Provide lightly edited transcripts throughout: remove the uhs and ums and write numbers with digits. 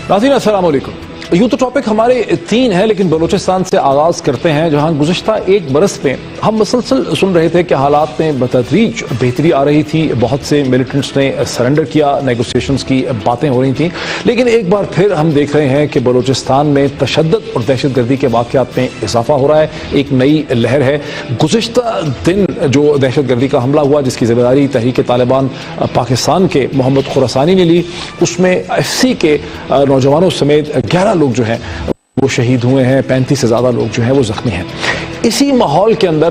नाज़रीन अस्सलाम वालेकुम। यूं तो टॉपिक हमारे 3 हैं, लेकिन बलूचिस्तान से आगाज करते हैं, जहां गुज़िश्ता 1 बरस में हम मुसलसल सुन रहे थे कि हालात में बतदरीज बेहतरी आ रही थी। बहुत से मिलिटेंट्स ने सरेंडर किया, नेगोशिएशंस की बातें हो रही थी, लेकिन एक बार फिर हम देख रहे हैं कि बलूचिस्तान में तशद्दुद और दहशतगर्दी के वाक़यात में इजाफा हो रहा है। एक नई लहर है। गुज़िश्ता दिन जो दहशतगर्दी का हमला हुआ, जिसकी जिम्मेदारी तहरीक तालिबान पाकिस्तान के मोहम्मद खुरासानी ने ली, उसमें FC के नौजवानों समेत 11 लोग जो हैं वो शहीद हुए हैं, 35 से ज़्यादा लोग जो हैं वो जख्मी हैं। इसी माहौल के अंदर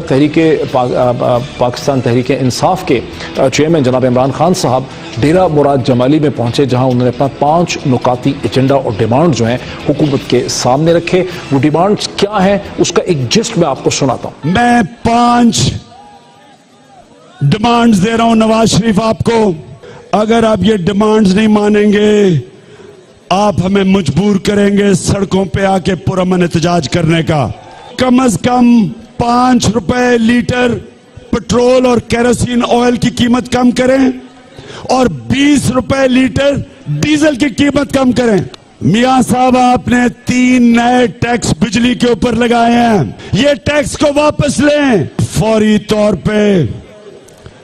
पाकिस्तान तहरीक इंसाफ के चेयरमैन जनाब इमरान खान साहब डेरा मुराद जमाली में पहुंचे, जहां उन्होंने अपना 5 नुकाती एजेंडा और डिमांड जो हैं हुकूमत के सामने रखे। वो डिमांड्स क्या हैं, उसका एक जिस्ट मैं आपको सुनाता हूं। मैं 5 डिमांड्स दे रहा हूं नवाज शरीफ आपको। अगर आप ये डिमांड्स नहीं मानेंगे, आप हमें मजबूर करेंगे सड़कों पे आके पुरअमन एहतजाज करने का। कम से कम 5 रुपए लीटर पेट्रोल और केरोसिन ऑयल की कीमत कम करें और 20 रुपए लीटर डीजल की कीमत कम करें। मियां साहब, आपने 3 नए टैक्स बिजली के ऊपर लगाए हैं, ये टैक्स को वापस लें। फौरी तौर पे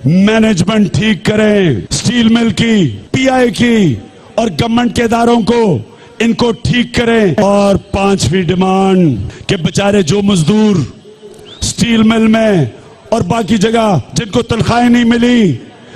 मैनेजमेंट ठीक करें, स्टील मिल की, PI की और गवर्नमेंट के इदारों को, इनको ठीक करें। और 5वीं डिमांड कि बेचारे जो मजदूर स्टील मिल में और बाकी जगह जिनको तनख्वाहें नहीं मिली,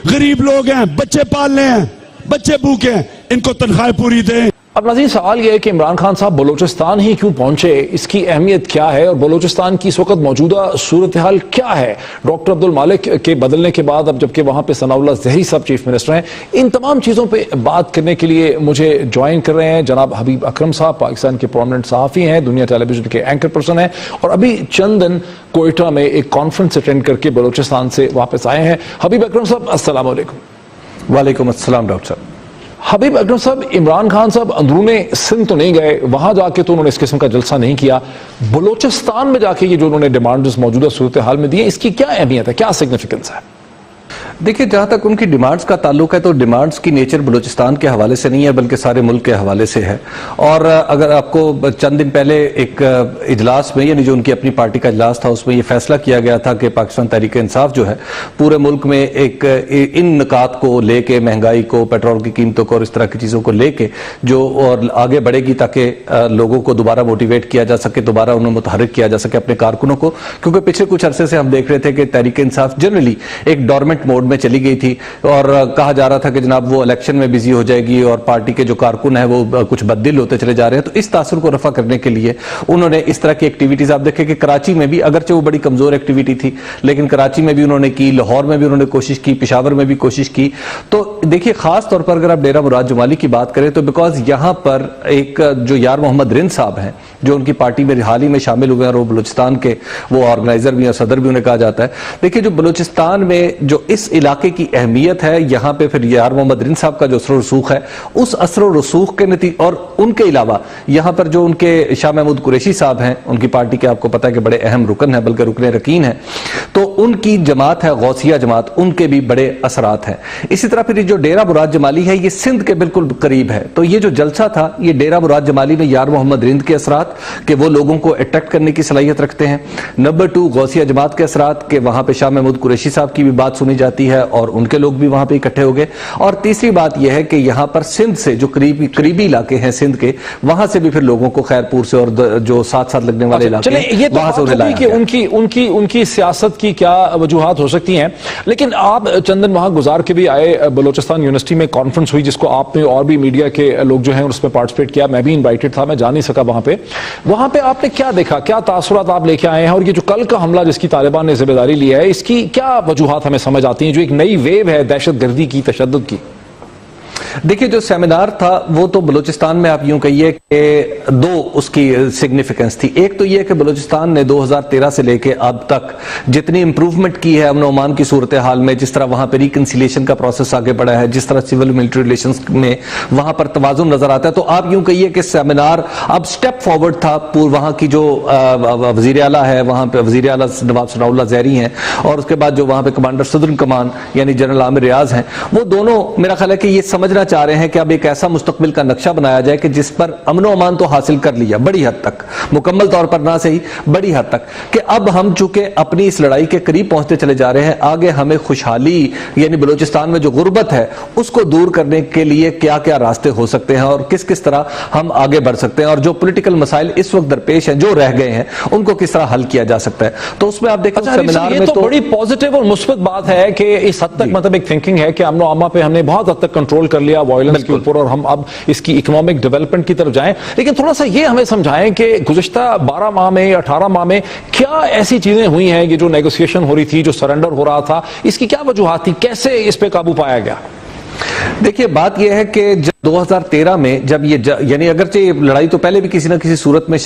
गरीब लोग हैं, बच्चे पालने हैं, बच्चे भूखे हैं, इनको तनख्वाहें पूरी दें। अब नाज़रीन, सवाल यह है कि इमरान खान साहब बलूचिस्तान ही क्यों पहुंचे, इसकी अहमियत क्या है और बलूचिस्तान की इस वक्त मौजूदा सूरत हाल क्या है। डॉक्टर अब्दुल मालिक के बदलने के बाद अब जबकि वहां पे सनाउल्लाह ज़हरी साहब चीफ मिनिस्टर हैं, इन तमाम चीज़ों पे बात करने के लिए मुझे ज्वाइन कर रहे हैं जनाब हबीब अकरम साहब। पाकिस्तान के प्रोमिनेंट सहाफ़ी हैं, दुनिया टेलीविजन के एंकर पर्सन हैं और अभी चंद दिन कोयटा में एक कॉन्फ्रेंस अटेंड करके बलूचिस्तान से वापस आए हैं। हबीब अकरम साहब, अस्सलाम वालेकुम। वालेकुम अस्सलाम डॉक्टर साहब। हबीब अकरम साहब, इमरान खान साहब अंदरूने सिंध तो नहीं गए, वहां जाके तो उन्होंने इस किस्म का जलसा नहीं किया। बलूचिस्तान में जाके ये जो उन्होंने डिमांड्स मौजूदा सूरत हाल में दी है, इसकी क्या अहमियत है, क्या सिग्निफिकेंस है? देखिए, जहां तक उनकी डिमांड्स का ताल्लुक है तो डिमांड्स की नेचर बलूचिस्तान के हवाले से नहीं है बल्कि सारे मुल्क के हवाले से है। और अगर आपको चंद दिन पहले एक इजलास में, यानी जो उनकी अपनी पार्टी का इजलास था, उसमें यह फैसला किया गया था कि पाकिस्तान तहरीक इंसाफ जो है पूरे मुल्क में एक इन निकात को लेके, महंगाई को, पेट्रोल की कीमतों को और इस तरह की चीजों को लेके जो और आगे बढ़ेगी ताकि लोगों को दोबारा मोटिवेट किया जा सके, दोबारा उन्हें मुतहर्रिक किया जा सके अपने कारकुनों को। क्योंकि पिछले कुछ अरसे से हम देख रहे थे कि तहरीक इंसाफ जनरली एक डोरमेंट मोड में चली गई थी और कहा जा रहा था कि जनाब वो इलेक्शन में बिजी हो जाएगी और पार्टी के जो कारकुन है वो कुछ बददिल होते चले जा रहे हैं। तो इस तासुर को रफा करने के लिए उन्होंने इस तरह की एक्टिविटीज, आप देखें कि कराची में भी, अगरचे वो बड़ी कमजोर एक्टिविटी थी, लेकिन कराची में भी उन्होंने की, लाहौर में भी उन्होंने कोशिश की, पेशावर में भी कोशिश की। तो देखिए, खास तौर पर अगर आप डेरा मुराद जमाली की बात करें तो बिकॉज यहां पर एक जो यार मोहम्मद रिंद साहब हैं, जो उनकी पार्टी में हाल ही में शामिल हुए हैं और वो बलूचिस्तान के वो ऑर्गेनाइजर भी हैं, सदर भी उन्हें कहा जाता है। देखिए, जो बलूचिस्तान में जो इस इलाके की अहमियत है, यहां पे फिर यार मोहम्मद रिंद साहब का जो असर रसूख है, उस असर रसूख के नतीजे, और उनके अलावा यहां पर जो उनके शाह महमूद कुरैशी साहब हैं, उनकी पार्टी के आपको पता है कि बड़े अहम रुकन है, बल्कि रुकन रकीन है, तो उनकी जमात है गौसिया जमात, उनके भी बड़े असरात हैं। इसी तरह फिर जो डेरा मुराद जमाली है, ये सिंध के बिल्कुल करीब है, तो ये जो जलसा था, ये डेरा मुराद जमाली में यार मोहम्मद रिंद के असरात कि वो लोगों को अट्रैक्ट करने की सलाहियत रखते हैं। नंबर 2, गौसिया जमात के असरात के वहां पे शाह महमूद कुरैशी साहब की भी बात सुनी जाती है और उनके लोग भी वहां पे इकट्ठे हो गए। और तीसरी बात यह है कि यहां पर सिंध से जो करीबी इलाके हैं सिंध के, वहां से भी फिर लोगों को खैरपुर से और जो साथ साथ लगने वाले इलाके हैं, वहां से उन्हें लाया गया। उनकी सियासत की क्या वजूहात हो सकती हैं, लेकिन आप चंदन वहां गुजार के भी आए। बलूचिस्तान यूनिवर्सिटी में कॉन्फ्रेंस हुई जिसको आपने और भी मीडिया के लोग जो हैं उसमें पार्टिसिपेट किया, मैं भी इन्वाइटेड था, मैं जा नहीं सका वहां पे आपने क्या देखा, क्या तासुरात आप लेके आए हैं, और ये जो कल का हमला जिसकी तालिबान ने जिम्मेदारी ली है, इसकी क्या वजूहात हमें समझ आती हैं, जो एक नई वेव है दहशतगर्दी की, तशद्दुद की? देखिए, जो सेमिनार था वो तो बलूचिस्तान में आप यूं कहिए कि 2 उसकी सिग्निफिकेंस थी। एक तो ये कि बलूचिस्तान ने 2013 से लेके अब तक जितनी इंप्रूवमेंट की है अमन ओमान की सूरत हाल में, जिस तरह वहां पर रिकंसिलिएशन का प्रोसेस आगे बढ़ा है, जिस तरह सिविल मिलिट्री रिलेशंस में वहां पर तवाजुन नजर आता है, तो आप यूं कहिए कि सेमिनार अब स्टेप फॉरवर्ड था। वहां की जो वजीर आला है, वहां पर वजीर आला नवाब सनाउल्लाह ज़हरी हैं और उसके बाद जो वहां पर कमांडर सदरुल कमान यानी जनरल आमिर रियाज हैं, वो दोनों मेरा ख्याल है कि ये समझना चाह रहे हैं कि अब एक ऐसा मुस्तकबिल का नक्शा बनाया जाए कि जिस पर अमनो अमान तो हासिल कर लिया बड़ी हद तक, मुकम्मल तौर पर ना सही बड़ी हद तक, कि अब हम चूंकि अपनी इस लड़ाई के करीब पहुंचते चले जा रहे हैं, आगे हमें खुशहाली यानी बलूचिस्तान में जो गुर्बत है उसको दूर करने के लिए क्या क्या रास्ते हो सकते हैं और किस किस तरह हम आगे बढ़ सकते हैं, और जो पॉलिटिकल मसाइल इस वक्त दरपेश हैं, जो रह गए हैं, उनको किस तरह हल किया जा सकता है। तो उसमें आप देखें सेमिनार में तो बड़ी पॉजिटिव और मुस्बत बात है कि इस हद तक मतलब एक थिंकिंग है कि अमनो अमा पे हमने बहुत हद तक कंट्रोल कर लिया वायलेंस के ऊपर और हम अब इसकी इकोनॉमिक डेवलपमेंट की तरफ जाएं। लेकिन थोड़ा सा ये हमें समझाएं कि गुज़िश्ता 12 माह में 18 माह में क्या ऐसी चीजें हुई हैं, ये जो नेगोशिएशन हो रही थी, जो सरेंडर हो रहा था, इसकी क्या वजूहात थी, कैसे इस पे काबू पाया गया? देखिए बात यह है कि जब 2013 में जब ये यानी अगरचे ये लड़ाई तो पहले भी किसी न किसी सूरत में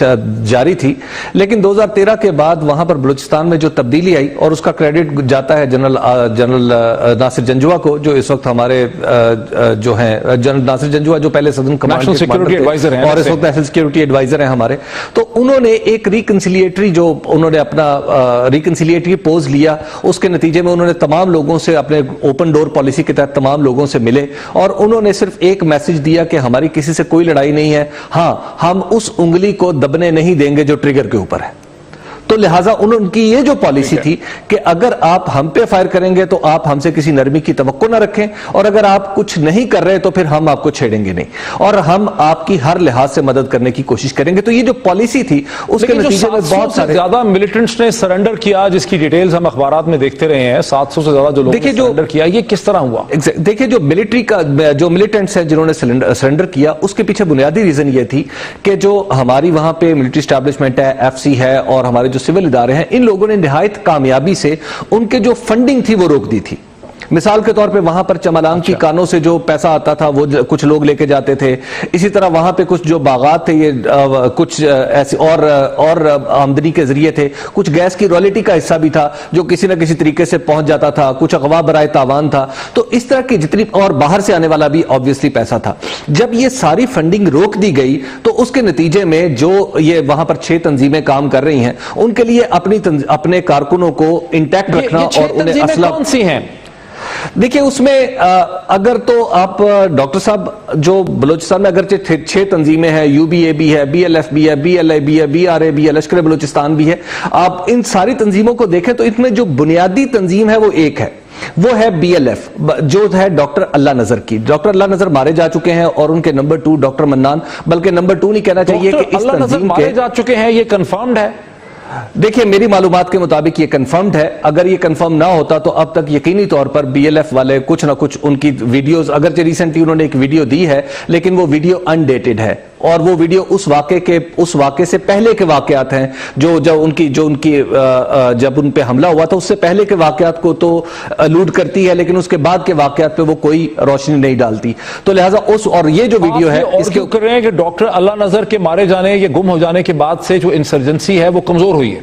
जारी थी, लेकिन 2013 के बाद वहां पर बलूचिस्तान में जो तब्दीली आई और उसका क्रेडिट जाता है जनरल नासिर जंजुआ को, जो इस वक्त हमारे जो हैं जनरल नासिर जंजुआ जो पहले सदन कमांड सिक्योरिटी एडवाइजर हैं और इस वक्त नेशनल सिक्योरिटी एडवाइजर हैं हमारे। तो उन्होंने एक रिकंसिलिएटरी जो उन्होंने अपना रिकंसिलिएटरी पोज लिया, उसके नतीजे में उन्होंने तमाम लोगों से अपने ओपन डोर पॉलिसी के तहत तमाम लोगों से मिले और उन्होंने सिर्फ एक मैसेज दिया कि हमारी किसी से कोई लड़ाई नहीं है, हां हम उस उंगली को दबने नहीं देंगे जो ट्रिगर के ऊपर है। तो लिहाजा उनकी ये जो पॉलिसी थी कि अगर आप हम पे फायर करेंगे तो आप हमसे किसी नरमी की तवक्को ना रखें, और अगर आप कुछ नहीं कर रहे तो फिर हम आपको छेड़ेंगे नहीं, और हम आपकी हर लिहाज से मदद करने की कोशिश करेंगे। तो ये जो पॉलिसी थी उसके नतीजे में बहुत सारे ज्यादा मिलिटेंट्स ने सरेंडर किया, जिसकी डिटेल्स हम अखबारात में देखते रहे हैं, 700 से ज्यादा जो लोगों ने सरेंडर किया, ये किस तरह हुआ? देखिए जो मिलिट्री का जो मिलिटेंट्स हैं जिन्होंने सरेंडर किया, उसके पीछे बुनियादी रीजन ये थी कि जो हमारी वहां पे मिलिट्री स्टैब्लिशमेंट है, एफसी है और हमारे जो सिविल इदारे हैं, इन लोगों ने निहायत कामयाबी से उनके जो फंडिंग थी वो रोक दी थी। मिसाल के तौर पे वहां पर चमलांग की कानों से जो पैसा आता था वो कुछ लोग लेके जाते थे। इसी तरह वहां पे कुछ जो बागात थे, ये कुछ ऐसे और आमदनी के जरिए थे। कुछ गैस की रॉयल्टी का हिस्सा भी था जो किसी न किसी तरीके से पहुंच जाता था, कुछ अगवा बराए तावान था। तो इस तरह की जितनी, और बाहर से आने वाला भी ऑब्वियसली पैसा था। जब ये सारी फंडिंग रोक दी गई तो उसके नतीजे में जो ये वहां पर 6 तंजीमें काम कर रही हैं, उनके लिए अपने कारकुनों को इंटैक्ट रखना और उन्हें असला कौन सी हैं? देखिए उसमें अगर तो आप डॉक्टर साहब जो बलूचिस्तान में अगर 6 तंजीमें हैं, यूबीए भी है, बीएलएफ भी है, बीएलए भी है, बीआरए भी है, लश्कर बलूचिस्तान भी है, आप इन सारी तंजीमों को देखें तो इसमें जो बुनियादी तंजीम है वो एक है, वो है बीएलएफ जो है डॉक्टर अल्लाह नजर की। डॉक्टर अल्लाह नजर मारे जा चुके हैं और उनके नंबर 2 डॉक्टर मन्नान, बल्कि नंबर 2 नहीं कहना चाहिए कि इस तंजीम के मारे जा चुके हैं, ये कंफर्म्ड है। देखिए मेरी मालूमात के मुताबिक ये कंफर्म्ड है। अगर ये कंफर्म ना होता तो अब तक यकीनी तौर पर बीएलएफ वाले कुछ ना कुछ उनकी वीडियोस, अगरचे रिसेंटली उन्होंने एक वीडियो दी है लेकिन वो वीडियो अनडेटेड है और वो वीडियो उस वाक़े से पहले के वाकयात हैं जब उनकी जब उन पे हमला हुआ था उससे पहले के वाकयात को तो अलूड करती है, लेकिन उसके बाद के वाकयात पे वो कोई रोशनी नहीं डालती। तो लिहाजा और ये जो वीडियो है इसके कर रहे हैं कि डॉक्टर अल्लाह नजर के मारे जाने, ये गुम हो जाने के बाद से जो इंसर्जेंसी है वो कमजोर हुई है।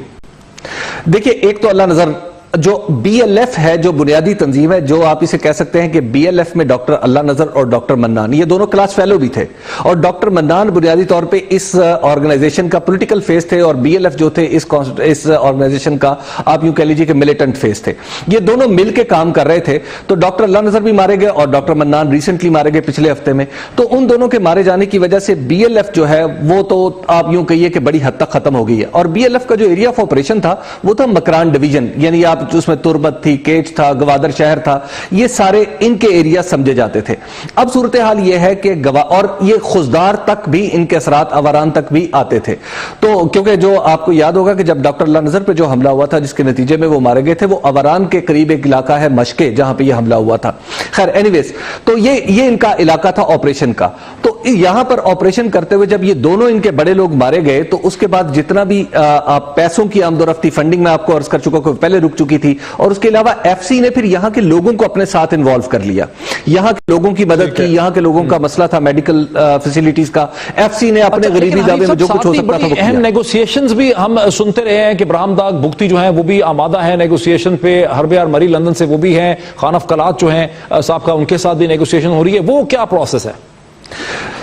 देखिए एक तो अल्लाह नजर जो बीएलएफ है, जो बुनियादी तंजीम है, जो आप इसे कह सकते हैं कि बीएलएफ में डॉक्टर अल्लाह नजर और डॉक्टर मन्नान ये दोनों क्लास फेलो भी थे, और डॉक्टर मन्नान बुनियादी तौर पे इस ऑर्गेनाइजेशन का पॉलिटिकल फेस थे और बीएलएफ जो थे इस ऑर्गेनाइजेशन का आप यूं कह लीजिए कि मिलिटेंट फेस थे। ये दोनों मिलकर काम कर रहे थे। तो डॉक्टर अल्लाह नजर भी मारे गए और डॉक्टर मन्नान रिसेंटली मारे गए पिछले हफ्ते में। तो उन दोनों के मारे जाने की वजह से बीएलएफ जो है वो तो आप यूं कहिए कि बड़ी हद तक खत्म हो गई है। और बीएलएफ का जो एरिया ऑफ ऑपरेशन था वो था मकरान डिवीजन, यानी आप उसमें तुरबत थी, केच था, गवादर शहर था, ये सारे इनके एरिया समझे जाते थे। अब सूरत हाल ये है कि और ये खुजदार तक भी इनके असरात अवारान तक भी आते थे। तो क्योंकि जो आपको याद होगा कि जब डॉक्टर अल्लाह नजर पे जो हमला हुआ था जिसके नतीजे में वो मारे गए थे, वो अवारान के करीब एक इलाका है मशके जहां पे ये हमला हुआ था। खैर एनीवेज, तो ये इनका इलाका था ऑपरेशन का। तो यहां पर ऑपरेशन करते हुए जब ये दोनों इनके बड़े लोग मारे गए तो उसके बाद जितना भी पैसों की आमदोरफ्ती, फंडिंग में आपको अर्ज कर चुका कि पहले रुक चुकी थी, और उसके अलावा एफसी ने फिर यहां के लोगों को अपने साथ इन्वॉल्व कर लिया, यहां के लोगों की मदद की। यहां के लोगों का मसला था मेडिकल फैसिलिटीज का, एफसी ने अपने गरीबी दावे में जो कुछ हो सकता था वो अहम नेगोशिएशंस भी हम सुनते रहे हैं कि ब्राहमदाग भुगती जो है वो भी आमादा है नेगोशिएशन पे, हरबे यार मरी लंदन से वो भी हैं, खान अफ कलात जो हैं साहब का, उनके साथ भी नेगोशिएशन हो रही है। वो क्या प्रोसेस है?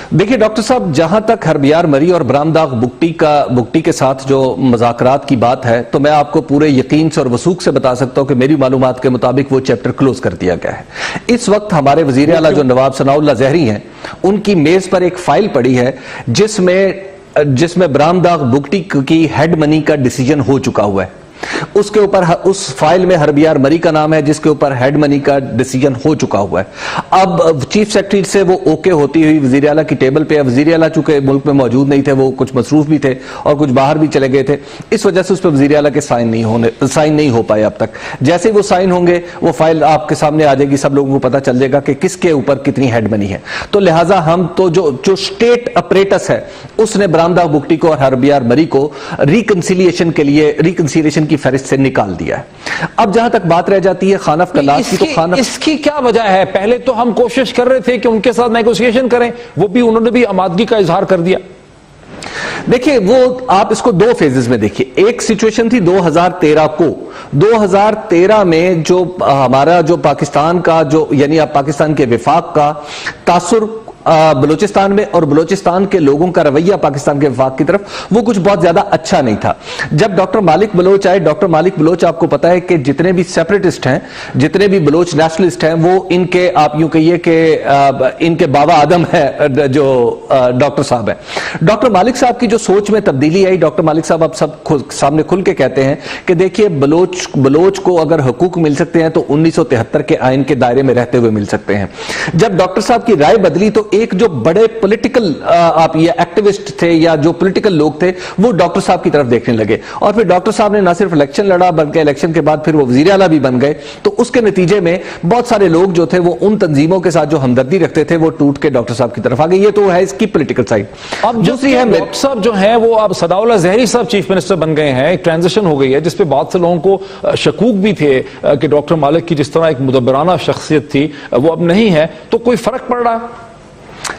देखिए डॉक्टर साहब, जहां तक हरबियार मरी और बरामदाग बुगटी के साथ जो मुज़ाकरात की बात है, तो मैं आपको पूरे यकीन से और वसूख से बता सकता हूं कि मेरी मालूमात के मुताबिक वो चैप्टर क्लोज कर दिया गया है। इस वक्त हमारे वजीर आला जो नवाब सनाउल्लाह ज़हरी हैं, उनकी मेज पर एक फाइल पड़ी है जिसमें बरामदाग बुगटी की हेड मनी का डिसीजन हो चुका हुआ है। उसके ऊपर उस फाइल में हरबियार मरी का नाम है, जिसके ऊपर हेड मनी का डिसीजन हो चुका हुआ है। अब चीफ सेक्रेटरी से वो ओके होती हुई वजीर आला की टेबल पे है। वजीर आला चूंकि मुल्क में मौजूद नहीं थे, वो कुछ मसरूफ भी थे और कुछ बाहर भी चले गए थे, इस वजह से उस पर वजीर आला के साइन नहीं हो पाए अब तक। जैसे वो साइन होंगे, वो फाइल आपके सामने आ जाएगी, सब लोगों को पता चल जाएगा कि किसके ऊपर कितनी हेड मनी है। तो लिहाजा हम तो जो स्टेट अपरेटस है, उसने बरामदाग बुगटी को और हरबियार मरी को रिकंसिलिएशन की फहरिस्त से निकाल दिया है। अब जहां तक बात रह जाती है खानफ कलास की, तो इसकी क्या वजह है? पहले तो हम कोशिश कर रहे थे कि उनके साथ नेगोशिएशन करें, उन्होंने भी आमादगी का इजहार कर दिया। देखिए, वो आप इसको दो फेजेस में देखिए। एक सिचुएशन थी 2013 में जो हमारा जो पाकिस्तान का जो यानी आप पाकिस्तान के विफाक का तासुर बलूचिस्तान में और बलूचिस्तान के लोगों का रवैया पाकिस्तान के वफाक की तरफ, वो कुछ बहुत ज्यादा अच्छा नहीं था। जब डॉक्टर मालिक बलोच आए, डॉक्टर मालिक बलोच आपको पता है कि जितने भी सेपरेटिस्ट हैं, जितने भी बलोच नेशनलिस्ट हैं, वो इनके आप यूं कहिए कि इनके बाबा आदम है जो डॉक्टर साहब है। डॉक्टर मालिक साहब की जो सोच में तब्दीली आई, डॉक्टर मालिक साहब अब सब सामने खुल के कहते हैं कि देखिए, बलोच को अगर हकूक मिल सकते हैं तो 1973 के आइन के दायरे में रहते हुए मिल सकते हैं। जब डॉक्टर साहब की राय बदली तो एक जो बड़े पॉलिटिकल आप ये एक्टिविस्ट थे या जो पॉलिटिकल लोग थे, वो डॉक्टर साहब की तरफ देखने लगे और फिर डॉक्टर साहब ने ना सिर्फ इलेक्शन लड़ा, बल्कि इलेक्शन के बाद फिर वो वजीर आला भी बन गए। तो उसके नतीजे में बहुत सारे लोग जो थे, वो उन तंजीमों के साथ जो हमदर्दी रखते थे, वो टूट के डॉक्टर साहब की तरफ आ गए। ये तो है इसकी पॉलिटिकल साइड। अब दूसरी है, डॉक्टर साहब जो है वो अब सनाउल्लाह ज़हरी साहब चीफ मिनिस्टर बन गए हैं, एक ट्रांजिशन हो गई है, जिसपे बहुत से लोगों को शकूक भी थे कि डॉक्टर मालिक की जिस तरह एक मुदब्बराना शख्सियत थी, वो अब नहीं है। तो कोई फर्क पड़ रहा है?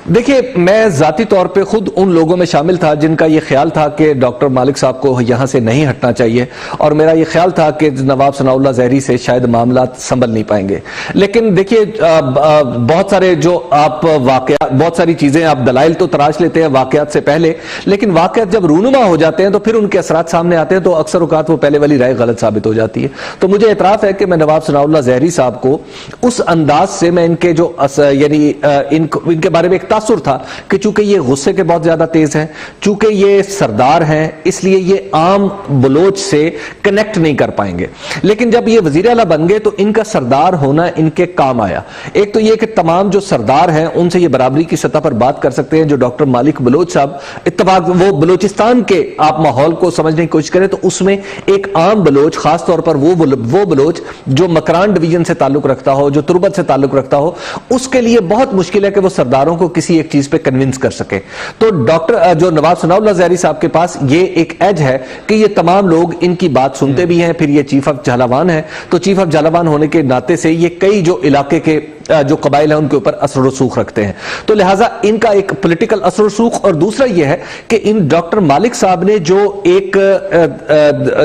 देखिए, मैं जाती तौर पे खुद उन लोगों में शामिल था जिनका यह ख्याल था कि डॉक्टर मालिक साहब को यहां से नहीं हटना चाहिए, और मेरा यह ख्याल था कि नवाब सनाउल्लाह ज़हरी से शायद मामला संभल नहीं पाएंगे। लेकिन देखिए, बहुत सारे जो आप वाकयात, बहुत सारी चीजें आप दलाइल तो तराश लेते हैं वाकयात से पहले, लेकिन वाकयात जब रूनुमा हो जाते हैं तो फिर उनके असरात सामने आते हैं, तो अक्सर औकात वो पहले वाली राय गलत साबित हो जाती है। तो मुझे एतराफ है कि मैं नवाब सनाउल्लाह ज़हरी साहब को उस अंदाज से, मैं इनके जो यानी इनके बारे में एक तासुर था कि चूंकि ये गुस्से के बहुत ज्यादा तेज हैं, चूंकि ये सरदार हैं, इसलिए ये आम बलोच से कनेक्ट नहीं कर पाएंगे। लेकिन जब ये वजीर आला बन गए तो इनका सरदार होना इनके काम आया। एक तो ये कि तमाम जो सरदार हैं उनसे ये बराबरी की सतह पर बात कर सकते हैं। जो डॉक्टर मालिक बलोच साहब इत्तफाक वो बलोचिस्तान के आप माहौल को समझने की कोशिश करें तो उसमें एक आम बलोच, खासतौर पर वो बलोच जो मकरान डिवीजन से ताल्लुक रखता हो, जो तुर्बत से ताल्लुक रखता हो, उसके लिए बहुत मुश्किल है कि वो सरदारों को किसी एक चीज पे कन्विंस कर सके। तो डॉक्टर जो नवाब सनाउल्लाह ज़हरी साहब के पास ये एक एज है कि ये तमाम लोग इनकी बात सुनते भी हैं। फिर ये चीफ ऑफ झालावान है, तो चीफ ऑफ झालावान होने के नाते से ये कई जो इलाके के जो कबाइल है उनके ऊपर असर रसूख रखते हैं, तो लिहाजा इनका एक पॉलिटिकल असर रसूख। और दूसरा यह है कि इन डॉक्टर मालिक साहब ने जो एक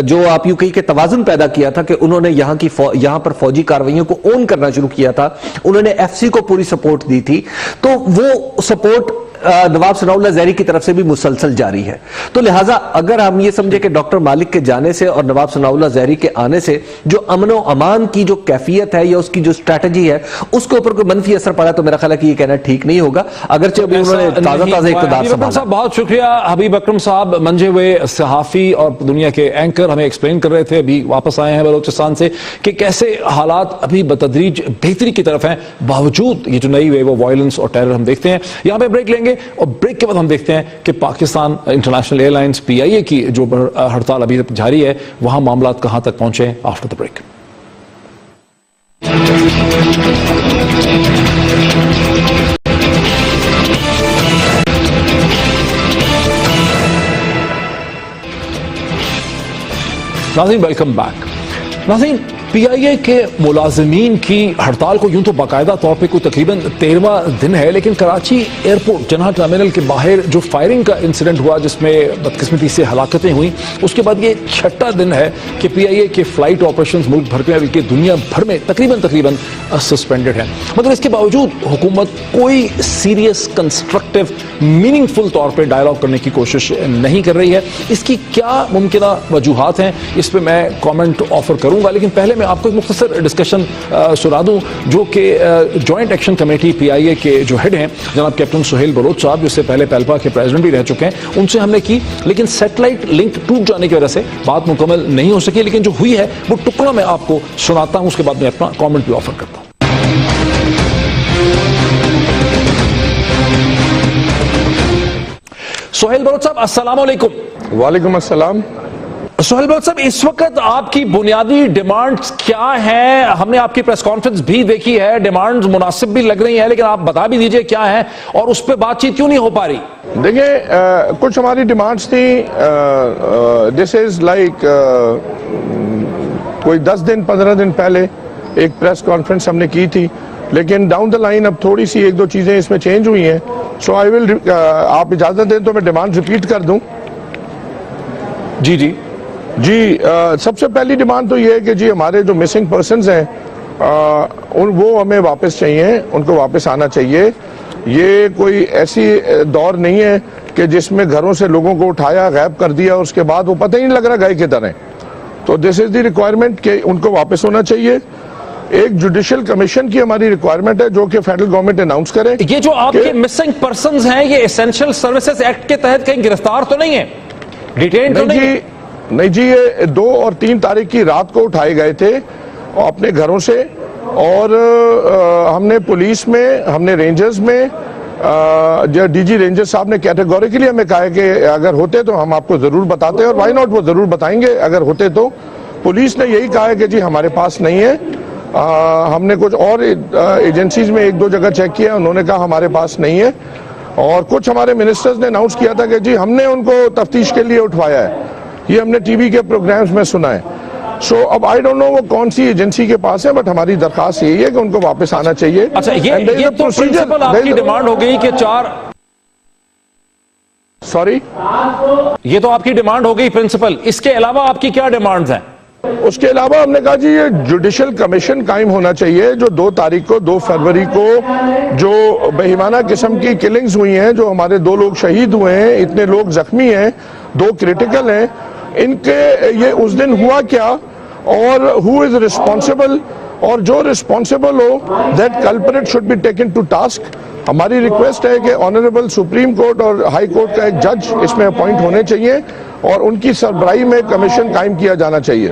जो आप यूं कही के तवाजुन पैदा किया था कि उन्होंने यहां पर फौजी कार्रवाइयों को ओन करना शुरू किया था, उन्होंने एफसी को पूरी सपोर्ट दी थी, तो वो सपोर्ट नवाब सनाउल्लाह ज़हरी की तरफ से भी मुसलसल जारी है। तो लिहाजा अगर हम ये समझे कि डॉक्टर मालिक के जाने से और नवाब सनाउल्लाह ज़हरी के आने से जो अमन व अमान की जो कैफियत है या उसकी जो स्ट्रैटेजी है उसके ऊपर कोई मनफी असर पड़ा, तो मेरा ख्याल है कि ये कहना ठीक नहीं होगा। अगरचे अभी उन्होंने ताज़ा इक़्तिदार संभाला। बहुत शुक्रिया हबीब अकरम साहब, मंजे हुए सहाफ़ी और दुनिया के एंकर, हमें एक्सप्लेन कर रहे थे, अभी वापस आए हैं बलोचिस्तान से, कि कैसे हालात अभी बतदरीज बेहतरी की तरफ हैं, बावजूद ये जो नई वेव ऑफ वायलेंस और टेरर हम देखते हैं। यहां पे ब्रेक लेंगे और ब्रेक के बाद हम देखते हैं कि पाकिस्तान इंटरनेशनल एयरलाइंस PIA की जो हड़ताल अभी तक जारी है, वहां मामला कहां तक पहुंचे। After the break. नाज़रीन, वेलकम बैक। नाज़रीन, पीआईए के मुलाजिमीन की हड़ताल को यूं तो बाकायदा तौर पे कोई तकरीबन 13वां दिन है, लेकिन कराची एयरपोर्ट जनाह टर्मिनल के बाहर जो फायरिंग का इंसिडेंट हुआ जिसमें बदकिस्मती से हलाकतें हुई, उसके बाद ये छठा दिन है कि पीआईए के फ्लाइट ऑपरेशंस मुल्क भर में बल्कि दुनिया भर में तकरीबन सस्पेंडेड है। मगर इसके बावजूद हुकूमत कोई सीरियस कंस्ट्रक्टिव मीनिंगफुल तौर पर डायलॉग करने की कोशिश नहीं कर रही है। इसकी क्या मुमकिन वजूहात हैं, इस पर मैं कॉमेंट ऑफर करूंगा, लेकिन पहले मैं आपको एक मुख्तसर डिस्कशन सुना दूं जो कि जॉइंट एक्शन कमेटी पीआईए के जो हेड हैं जनाब कैप्टन सुहेल बलोच साहब, जिससे पहले पेल्पा के प्रेसिडेंट भी रह चुके हैं, उनसे हमने की, लेकिन सैटेलाइट लिंक टूट जाने की वजह से बात मुकम्मल नहीं हो सकी। लेकिन जो हुई है वो टुकड़ा मैं आपको सुनाता हूं, उसके बाद मैं अपना कॉमेंट भी ऑफर करता हूं। सुहेल बलोच साहब, अस्सलाम वालेकुम। वालेकुम अस्सलाम। सुहेल बलोच साहब, इस वक्त आपकी बुनियादी डिमांड्स क्या हैं? हमने आपकी प्रेस कॉन्फ्रेंस भी देखी है, डिमांड्स मुनासिब भी लग रही हैं, लेकिन आप बता भी दीजिए क्या है और उस पर बातचीत क्यों नहीं हो पा रही? देखिए, कुछ हमारी डिमांड्स थी। दिस इज लाइक कोई 10 दिन 15 दिन पहले एक प्रेस कॉन्फ्रेंस हमने की थी, लेकिन डाउन द लाइन अब थोड़ी सी एक दो चीजें इसमें चेंज हुई हैं। सो आई विल, आप इजाजत दें तो मैं डिमांड रिपीट कर दूं। जी जी जी, सबसे पहली डिमांड तो ये है कि जी हमारे जो मिसिंग पर्सन्स हैं वो हमें वापस चाहिए, उनको वापस आना चाहिए। ये कोई ऐसी दौर नहीं है कि जिसमें घरों से लोगों को उठाया, गायब कर दिया, उसके बाद वो पता ही नहीं लग रहा गए किधर हैं। तो दिस इज द रिक्वायरमेंट कि उनको वापस होना चाहिए। एक जुडिशियल कमीशन की हमारी रिक्वायरमेंट है जो कि फेडरल गवर्नमेंट अनाउंस करे। ये जो आपके मिसिंग पर्सन्स हैं, ये एसेंशियल सर्विसेज एक्ट के तहत कहीं गिरफ्तार तो नहीं है, डिटेन तो नहीं? नहीं जी, ये 2 और 3 तारीख की रात को उठाए गए थे अपने घरों से, और हमने पुलिस में, हमने रेंजर्स में, जो डीजी रेंजर साहब ने कैटेगोरिकली हमें कहा है कि अगर होते तो हम आपको जरूर बताते, और व्हाई नॉट, वो जरूर बताएंगे अगर होते तो। पुलिस ने यही कहा है कि जी हमारे पास नहीं है। हमने कुछ और एजेंसीज में 1-2 जगह चेक किया, उन्होंने कहा हमारे पास नहीं है। और कुछ हमारे मिनिस्टर्स ने अनाउंस किया था कि जी हमने उनको तफ्तीश के लिए उठवाया है, ये हमने टीवी के प्रोग्राम्स में सुना है। सो अब आई डोंट नो वो कौन सी एजेंसी के पास है, बट हमारी दरखास्त यही है कि उनको वापस आना चाहिए। अच्छा, ये तो प्रिंसिपल आपकी डिमांड हो गई कि 4, सॉरी, ये तो आपकी डिमांड हो गई प्रिंसिपल, इसके अलावा आपकी क्या डिमांड्स हैं? उसके अलावा हमने कहा जी ये जुडिशियल कमीशन कायम होना चाहिए, जो 2 तारीख को, 2 फरवरी को जो बेईमाना किस्म की किलिंग्स हुई हैं, जो हमारे 2 लोग शहीद हुए हैं, इतने लोग जख्मी हैं, 2 क्रिटिकल हैं, इनके ये उस दिन हुआ क्या और हु इज रिस्पॉन्सिबल, और जो रिस्पॉन्सिबल हो that culprit should be taken to task. हमारी रिक्वेस्ट है कि ऑनरेबल सुप्रीम कोर्ट और हाई कोर्ट का एक जज इसमें अपॉइंट होने चाहिए और उनकी सरबराही में कमीशन कायम किया जाना चाहिए।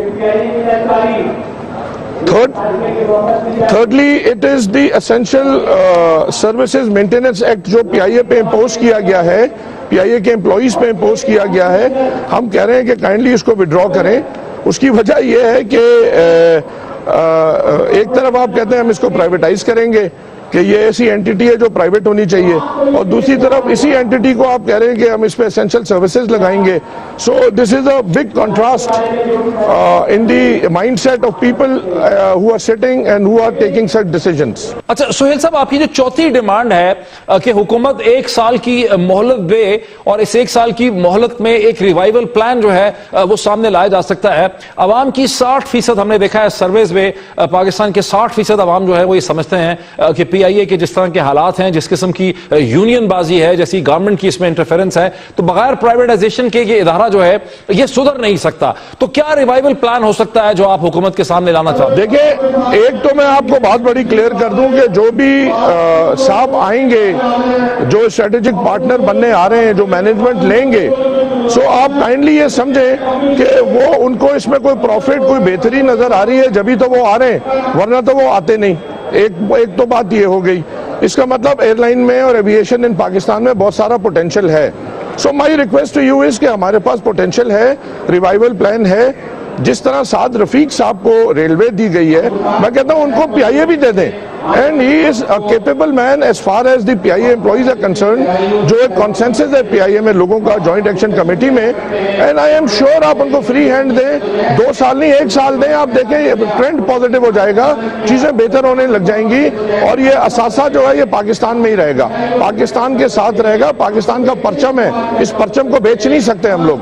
Thirdly, it is the Essential Services Maintenance Act जो पीआईए पे इम्पोज किया गया है, पीआईए के एम्प्लॉइज पे इम्पोज किया गया है। हम कह रहे हैं कि काइंडली इसको विड्रॉ करें। उसकी वजह यह है कि एक तरफ आप कहते हैं हम इसको प्राइवेटाइज करेंगे कि ये ऐसी एंटिटी है जो प्राइवेट होनी चाहिए, और दूसरी तरफ इसी एंटिटी को आप कह रहे हैं कि हम इस पे एसेंशियल सर्विसेज लगाएंगे। So this is a big contrast in the mindset of people who are sitting and who are taking such decisions. अच्छा सुहेल साहब, आपकी जो चौथी डिमांड है कि हुकूमत 1 साल की मोहलत दे और इस 1 साल की मोहलत में एक रिवाइवल प्लान जो है वो सामने लाया जा सकता है। अवाम की 60% हमने देखा है सर्वेज में, पाकिस्तान के 60% अवाम जो है वो ये समझते हैं कि पीआईए के जिस तरह के हालात हैं, जिस किस्म की यूनियन बाजी है, जैसी गवर्नमेंट की इसमें इंटरफेरेंस है, तो बगैर प्राइवेटाइजेशन के ये इदारा जो है ये सुधर नहीं सकता। तो क्या रिवाइवल प्लान हो सकता है जो आप हुकूमत के सामने लाना चाहते हैं? देखिए, एक तो मैं आपको बात बड़ी क्लियर कर दूं कि जो भी साहब आएंगे, जो स्ट्रेटेजिक पार्टनर बनने आ रहे हैं, जो मैनेजमेंट लेंगे, सो आप काइंडली ये समझें कि वो उनको इसमें कोई प्रॉफिट, कोई बेहतरी नजर आ रही है जब तो वो आ रहे हैं, वरना तो वो आते नहीं। एक तो बात ये हो गई। इसका मतलब एयरलाइन में और एविएशन इन पाकिस्तान में बहुत सारा पोटेंशियल है। So my request to you is कि हमारे पास पोटेंशियल है, रिवाइवल प्लान है। जिस तरह साद रफीक साहब को रेलवे दी गई है, मैं कहता हूं उनको पीआईए भी दे दें। And he is a capable man as far as the PIA employees are concern. जो एक कॉन्सेंसस है पीआईए में लोगों का जॉइंट एक्शन कमेटी में, एंड आई एम श्योर आप उनको फ्री हैंड दें, 2 साल नहीं 1 साल दें, आप देखें ट्रेंड पॉजिटिव हो जाएगा, चीजें बेहतर होने लग जाएंगी और ये असासा जो है ये पाकिस्तान में ही रहेगा, पाकिस्तान के साथ रहेगा। पाकिस्तान का परचम है, इस परचम को बेच नहीं सकते हम लोग।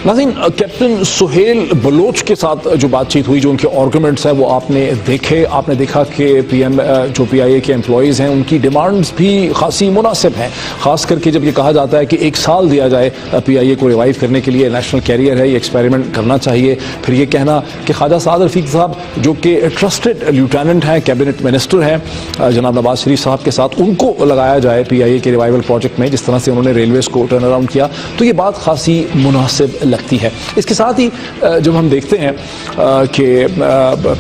नाज़रीन, कैप्टन सुहेल बलोच के साथ जो बातचीत हुई, जो उनके आर्गुमेंट्स हैं वो आपने देखे। आपने देखा कि पीएम जो पीआईए के एम्प्लॉइज हैं उनकी डिमांड्स भी खासी मुनासिब हैं, खास करके जब ये कहा जाता है कि 1 साल दिया जाए पीआईए को रिवाइव करने के लिए, नेशनल कैरियर है, ये एक्सपेरिमेंट करना चाहिए। फिर ये कहना कि ख्वाजा साद रफीक साहब जो कि ट्रस्टेड लिeutenant हैं, कैबिनेट मिनिस्टर हैं जनाब नवाज शरीफ साहब के साथ, उनको लगाया जाए पीआईए के रिवाइवल प्रोजेक्ट में, जिस तरह से उन्होंने रेलवेज को टर्न अराउंड किया, तो ये बात खासी मुनासिब लगती है। इसके साथ ही जब हम देखते हैं कि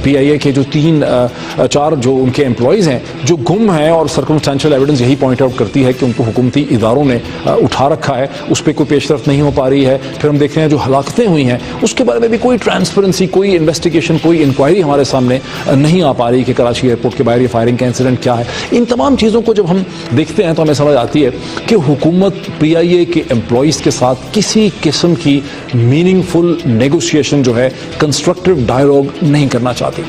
पीआईए के जो 3-4 जो उनके एम्प्लॉइज हैं जो गुम हैं, और सर्कमस्टेंशियल एविडेंस यही पॉइंट आउट करती है कि उनको हुकूमती इदारों ने उठा रखा है, उस पर कोई पेशरफ नहीं हो पा रही है। फिर हम देखते हैं जो हलाकतें हुई हैं उसके बारे में भी कोई ट्रांसपेरेंसी, कोई इन्वेस्टिगेशन, कोई इंक्वायरी हमारे सामने नहीं आ पा रही कि कराची एयरपोर्ट के बाहर ये फायरिंग का इंसिडेंट क्या है। इन तमाम चीज़ों को जब हम देखते हैं तो हमें समझ आती है कि हुकूमत पीआईए के एम्प्लॉइज के साथ किसी किस्म की मीनिंगफुल नेगोशिएशन जो है, कंस्ट्रक्टिव डायलॉग नहीं करना चाहती।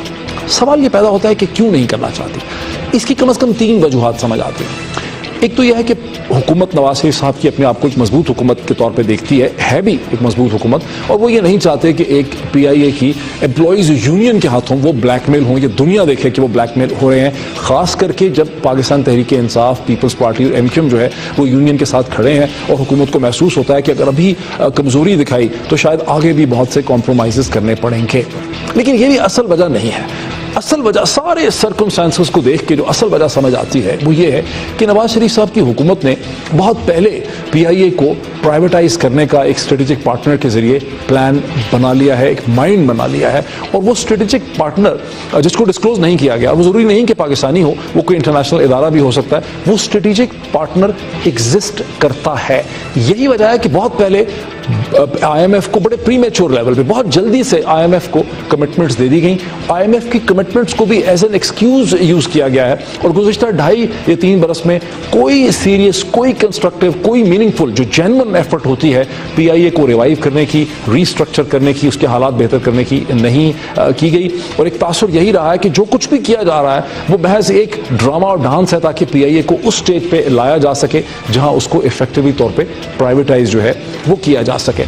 सवाल ये पैदा होता है कि क्यों नहीं करना चाहती। इसकी कम से कम 3 वजूहात समझ आती हैं। एक तो यह है कि हुकूमत नवाज शरीफ साहब की अपने आप को एक मजबूत हुकूमत के तौर पे देखती है भी एक मजबूत हुकूमत, और वो ये नहीं चाहते कि एक पीआईए की एम्प्लॉइज यूनियन के हाथों वो ब्लैकमेल हों, ये दुनिया देखे कि वो ब्लैकमेल हो रहे हैं। खास करके जब पाकिस्तान तहरीक इंसाफ, पीपल्स पार्टी और एमक्यूएम जो है वो यूनियन के साथ खड़े हैं और हुकूमत को महसूस होता है कि अगर अभी कमजोरी दिखाई तो शायद आगे भी बहुत से कॉम्प्रोमाइज़ करने पड़ेंगे। लेकिन ये भी असल वजह नहीं है। असल वजह, सारे सर्कमस्टेंसेस को देख के जो असल वजह समझ आती है वो ये है कि नवाज शरीफ साहब की हुकूमत ने बहुत पहले पीआईए को प्राइवेटाइज करने का एक स्ट्रेटेजिक पार्टनर के जरिए प्लान बना लिया है, एक माइंड बना लिया है। और वो स्ट्रेटेजिक पार्टनर जिसको डिस्क्लोज नहीं किया गया, वो जरूरी नहीं कि पाकिस्तानी हो, वो कोई इंटरनेशनल इदारा भी हो सकता है, वो स्ट्रेटेजिक पार्टनर एग्जिस्ट करता है। यही वजह है कि बहुत पहले आईएमएफ को बड़े प्रीमेच्योर लेवल पे बहुत जल्दी से आईएमएफ को कमिटमेंट्स दे दी गई। आईएमएफ की कमिटमेंट्स को भी एज एन एक्सक्यूज यूज किया गया है, और गुज़िश्ता 2.5 बरस में कोई सीरियस, कोई कंस्ट्रक्टिव, कोई मीनिंगफुल जो जेन्युइन एफर्ट होती है पीआईए को रिवाइव करने की, रीस्ट्रक्चर करने की, उसके हालात बेहतर करने की नहीं की गई। और एक तासुर यही रहा है कि जो कुछ भी किया जा रहा है वो महज एक ड्रामा और डांस है, ताकि पीआईए को उस स्टेज पे लाया जा सके जहां उसको इफेक्टिवली तौर पे प्राइवेटाइज जो है वो किया जा सके।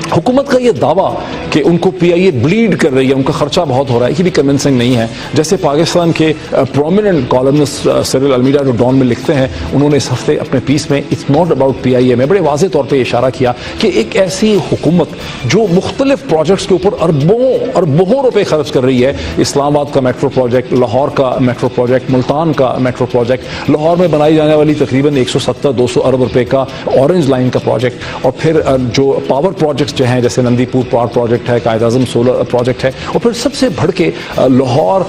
हुकूमत का ये दावा कि उनको पीआईए ब्लीड कर रही है, उनका खर्चा बहुत हो रहा है, ये भी कन्विंसिंग नहीं है। जैसे पाकिस्तान के प्रोमिनेंट कॉलमनिस्ट सिरिल अलमीडा जो डॉन में लिखते हैं, उन्होंने इस हफ्ते अपने पीस में इट्स नॉट अबाउट पीआईए में बड़े वाज़ेह तौर पे इशारा किया कि एक ऐसी हुकूमत जो मुख्तलिफ प्रोजेक्ट्स के ऊपर अरबों रुपए खर्च कर रही है, इस्लामाबाद का मेट्रो प्रोजेक्ट, लाहौर का मेट्रो प्रोजेक्ट, मुल्तान का मेट्रो प्रोजेक्ट, लाहौर में बनाई जाने वाली तकरीबन 170-200 अरब रुपए का ऑरेंज लाइन का प्रोजेक्ट, और फिर जो पावर प्रोजेक्ट्स जो हैं जैसे नंदीपुर पावर प्रोजेक्ट है, कायद-ए-आज़म सोलर प्रोजेक्ट है, और फिर सबसे बढ़ के लाहौर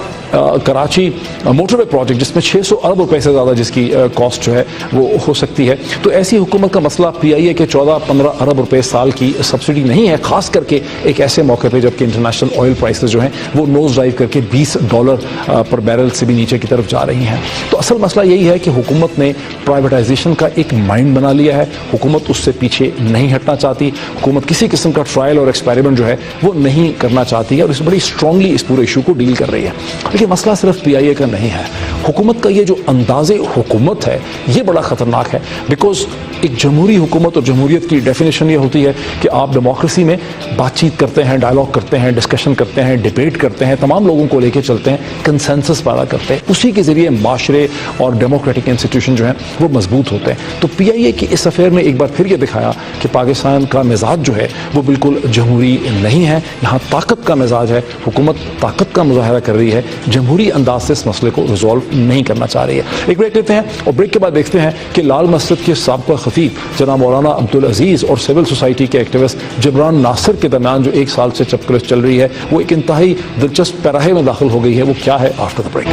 कराची मोटरवे प्रोजेक्ट जिसमें 600 अरब रुपए से ज़्यादा जिसकी कॉस्ट जो है वो हो सकती है। तो ऐसी हुकूमत का मसला पीआईए के 14-15 अरब रुपए साल की सब्सिडी नहीं है, खास करके एक ऐसे मौके पे जबकि इंटरनेशनल ऑयल प्राइसेस जो हैं वो नोज ड्राइव करके $20 पर बैरल से भी नीचे की तरफ जा रही हैं। तो असल मसला यही है कि हुकूमत ने प्राइवेटाइजेशन का एक माइंड बना लिया है, हुकूमत उससे पीछे नहीं हटना चाहती, हुकूमत किसी किस्म का ट्रायल और एक्सपेरिमेंट जो है वो नहीं करना चाहती है, और इस बड़ी स्ट्रांगली इस पूरे इशू को डील कर रही है। लेकिन मसला सिर्फ पीआईए का नहीं है, हुकूमत का ये जो अंदाजे हुकूमत है ये बड़ा खतरनाक है। बिकॉज एक जमहूरी हुकूमत और जमहूरियत की डेफिनेशन ये होती है कि आप डेमोक्रेसी में बातचीत करते हैं, डायलॉग करते हैं, डिस्कशन करते हैं, डिबेट करते हैं, तमाम लोगों को लेकर चलते हैं, कंसेंसस पैदा करते हैं, उसी के जरिए माशरे और डेमोक्रेटिक इंस्टीट्यूशन जो हैं वो मजबूत होते हैं। तो पीआईए की इस अफेयर ने एक बार फिर ये दिखाया कि पाकिस्तान का मिजाज जो है वो बिल्कुल जमहूरी नहीं है, यहाँ ताकत का मिजाज है, हुकूमत ताकत का मुजाहरा कर रही है, जमहूरी अंदाज से इस मसले को रिजॉल्व नहीं करना चाह रही है। एक ब्रेक लेते हैं और ब्रेक के बाद देखते हैं कि लाल मस्जिद के साबिक़ा खतीब जनाब मौलाना अब्दुल अजीज़ और सिविल सोसाइटी के एक्टिविस्ट जबरान नासिर के दरमियान जो 1 साल से चपकलिश चल रही है वो एक इंतहाई दिलचस्प पैराहे में दाखिल हो गई है। वो क्या है, आफ्टर द ब्रेक।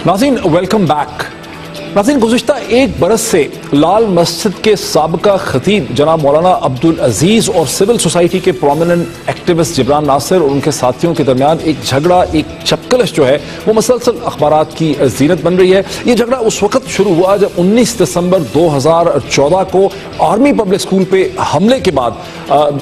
नाज़रीन, वेलकम बैक। नाज़रीन, गुज़िश्ता एक बरस से लाल मस्जिद के साबका खतीब जनाब मौलाना अब्दुल अजीज और सिविल सोसाइटी के प्रोमिनेंट एक्टिविस्ट जिब्रान नासिर और उनके साथियों के दरमियान एक झगड़ा, एक चपकलश जो है वो मसलसल अखबारात की जीनत बन रही है। ये झगड़ा उस वक्त शुरू हुआ जब 19 दिसंबर 2014 को आर्मी पब्लिक स्कूल पे हमले के बाद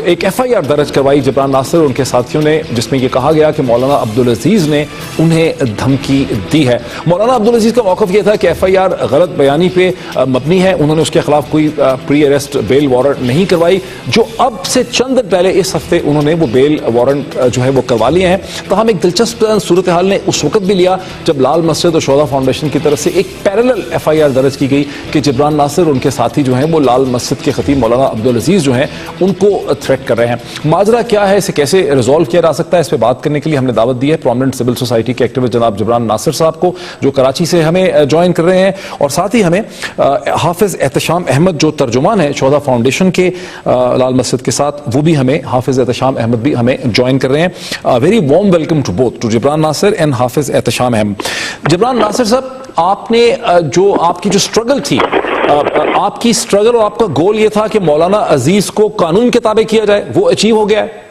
एक FIR दर्ज करवाई जिब्रान नासिर और उनके साथियों ने, जिसमें यह कहा गया कि मौलाना अब्दुल अजीज ने उन्हें धमकी दी है। मौलाना अब्दुल अजीज का मौक़िफ़ यह था कि FIR गलत बयानी पे मबनी है, उन्होंने उसके खिलाफ कोई प्री अरेस्ट बेल वारंट नहीं करवाई, जो अब से चंद दिन पहले इस हफ्ते उन्होंने वो बेल वारंट जो है वो करवा लिए हैं। तो हम एक दिलचस्प सूरत हाल ने उस वक्त भी लिया जब लाल मस्जिद और शोधा फाउंडेशन की तरफ से एक पैरेलल FIR दर्ज की गई कि जिब्रान नासिर और उनके साथी जो हैं वो लाल मस्जिद के खतीब मौलाना अब्दुल अजीज जो हैं उनको थ्रेट कर रहे हैं। माजरा क्या है, इसे कैसे रिजॉल्व किया जा सकता है, इस पर बात करने के लिए हमने दावत दी है प्रोमिनेंट सिविल सोसाइटी के एक्टिविस्ट जनाब जिब्रान नासिर साहब को, जो कराची से हमें ज्वाइन कर रहे हैं, और साथ ही हमें हाफिज एहतशाम अहमद जो तर्जुमान है शोधा फाउंडेशन के लाल मस्जिद के साथ, वो भी हमें हाफिज एहतशाम अहमद भी हमें ज्वाइन कर रहे हैं। Very warm welcome to both, to Jibran Nasir and Hafiz Ehtesham Ahmed. Jibran Nasir Sahab, आपने जो आपकी जो स्ट्रगल थी, आपकी स्ट्रगल और आपका गोल ये था कि मौलाना अजीज को कानून के ताबे किया जाए, वो अचीव हो गया है?